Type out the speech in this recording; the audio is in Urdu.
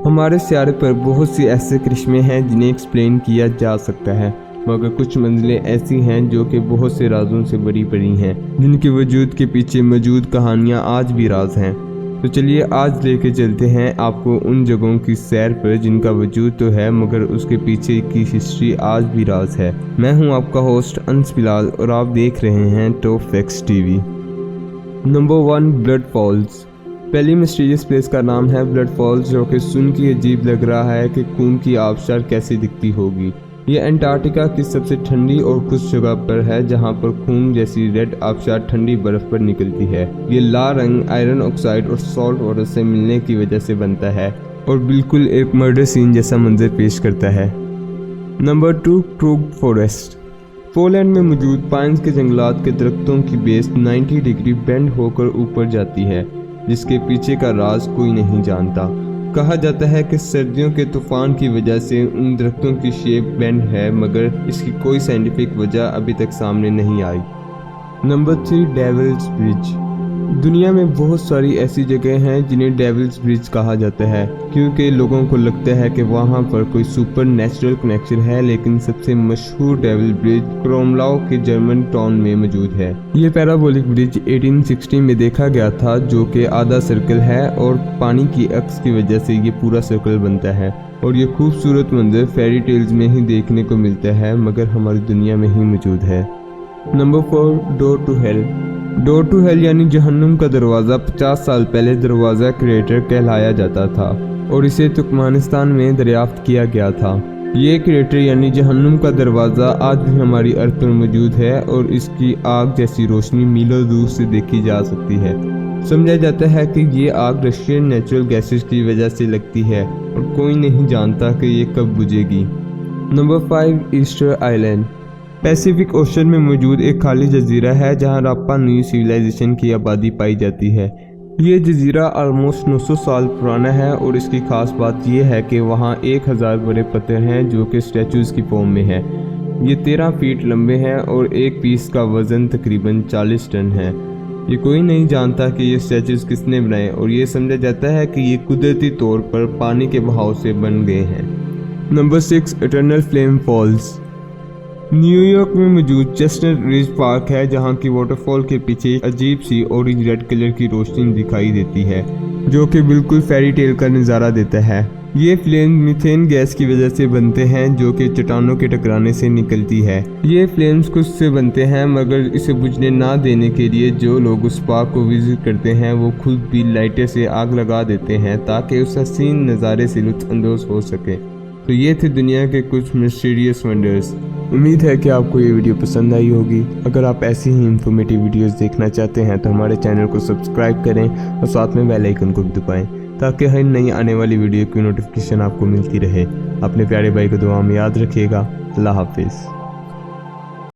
ہمارے سیارے پر بہت سی ایسے کرشمے ہیں جنہیں ایکسپلین کیا جا سکتا ہے، مگر کچھ منزلیں ایسی ہیں جو کہ بہت سے رازوں سے بری پڑی ہیں، جن کے وجود کے پیچھے موجود کہانیاں آج بھی راز ہیں۔ تو چلیے آج لے کے چلتے ہیں آپ کو ان جگہوں کی سیر پر جن کا وجود تو ہے مگر اس کے پیچھے کی ہسٹری آج بھی راز ہے۔ میں ہوں آپ کا ہوسٹ انس بلال اور آپ دیکھ رہے ہیں ٹاپ فیکٹس ٹی وی۔ Number 1، blood falls. پہلی مسٹیریس پلیس کا نام ہے بلڈ فالز، جو کہ سن کے عجیب لگ رہا ہے کہ خون کی آبشار کیسے دکھتی ہوگی۔ یہ انٹارکٹیکا کی سب سے ٹھنڈی اور خشک جگہ پر ہے جہاں پر خون جیسی ریڈ آبشار ٹھنڈی برف پر نکلتی ہے۔ یہ لال رنگ آئرن آکسائڈ اور سالٹ واٹر سے ملنے کی وجہ سے بنتا ہے اور بالکل ایک مرڈر سین جیسا منظر پیش کرتا ہے۔ Number 2، کروگ forest. پولینڈ میں موجود پائنز کے جنگلات کے درختوں کی بیس 90 ڈگری بینڈ ہو کر اوپر جاتی ہے، جس کے پیچھے کا راز کوئی نہیں جانتا۔ کہا جاتا ہے کہ سردیوں کے طوفان کی وجہ سے ان درختوں کی شیپ بینڈ ہے، مگر اس کی کوئی سائنٹیفک وجہ ابھی تک سامنے نہیں آئی۔ نمبر 3، ڈیولز برج۔ دنیا میں بہت ساری ایسی جگہیں ہیں جنہیں ڈیولز برج کہا جاتا ہے، کیونکہ لوگوں کو لگتا ہے کہ وہاں پر کوئی سپر نیچرل کنیکشن ہے، لیکن سب سے مشہور ڈیول برج کروملاؤ کے جرمن ٹاؤن میں موجود ہے۔ یہ پیرابولک برج 1860 میں دیکھا گیا تھا، جو کہ آدھا سرکل ہے اور پانی کی عکس کی وجہ سے یہ پورا سرکل بنتا ہے، اور یہ خوبصورت منظر فیری ٹیلز میں ہی دیکھنے کو ملتا ہے مگر ہماری دنیا میں ہی موجود ہے۔ Number 4، door to hell. Door to hell یعنی جہنم کا دروازہ 50 سال پہلے دروازہ کریٹر کہلایا جاتا تھا اور اسے ترکمانستان میں دریافت کیا گیا تھا۔ یہ کریٹر یعنی جہنم کا دروازہ آج بھی ہماری ارتھ پر موجود ہے اور اس کی آگ جیسی روشنی میلوں دور سے دیکھی جا سکتی ہے۔ سمجھا جاتا ہے کہ یہ آگ رشین نیچرل گیسز کی وجہ سے لگتی ہے اور کوئی نہیں جانتا کہ یہ کب بجھے گی۔ Number 5، Easter Island. Pacific Ocean میں موجود ایک خالی جزیرہ ہے جہاں راپا نوئی سویلائزیشن کی آبادی پائی جاتی ہے۔ یہ جزیرہ آلموسٹ 900 سال پرانا ہے اور اس کی خاص بات یہ ہے کہ وہاں 1000 بڑے پتھر ہیں جو کہ سٹیچوز کی فارم میں ہیں۔ یہ 13 فیٹ لمبے ہیں اور ایک پیس کا وزن تقریباً 40 ٹن ہے۔ یہ کوئی نہیں جانتا کہ یہ سٹیچوز کس نے بنائے اور یہ سمجھا جاتا ہے کہ یہ قدرتی طور پر پانی کے بہاؤ سے بن گئے ہیں۔ Number 6، eternal flame falls. New York میں موجود چیسٹنٹ ریج پارک ہے جہاں کی واٹر فال کے پیچھے ایک عجیب سی اورنج ریڈ کلر کی روشنی دکھائی دیتی ہے جو کہ بالکل فیری ٹیل کا نظارہ دیتا ہے۔ یہ فلیم میتھین گیس کی وجہ سے بنتے ہیں جو کہ چٹانوں کے ٹکرانے سے نکلتی ہے۔ یہ فلیمز خود سے بنتے ہیں مگر اسے بجھنے نہ دینے کے لیے جو لوگ اس پارک کو وزٹ کرتے ہیں وہ خود بھی لائٹر سے آگ لگا دیتے ہیں تاکہ اس حسین نظارے سے لطف اندوز ہو سکے۔ تو یہ تھے دنیا کے کچھ مسٹیریس ونڈرز۔ امید ہے کہ آپ کو یہ ویڈیو پسند آئی ہوگی۔ اگر آپ ایسی ہی انفارمیٹیو ویڈیوز دیکھنا چاہتے ہیں تو ہمارے چینل کو سبسکرائب کریں اور ساتھ میں بیل آئیکن کو بھی دبائیں تاکہ ہر نئی آنے والی ویڈیو کی نوٹیفیکیشن آپ کو ملتی رہے۔ اپنے پیارے بھائی کو دعا میں یاد رکھیے گا۔ اللہ حافظ۔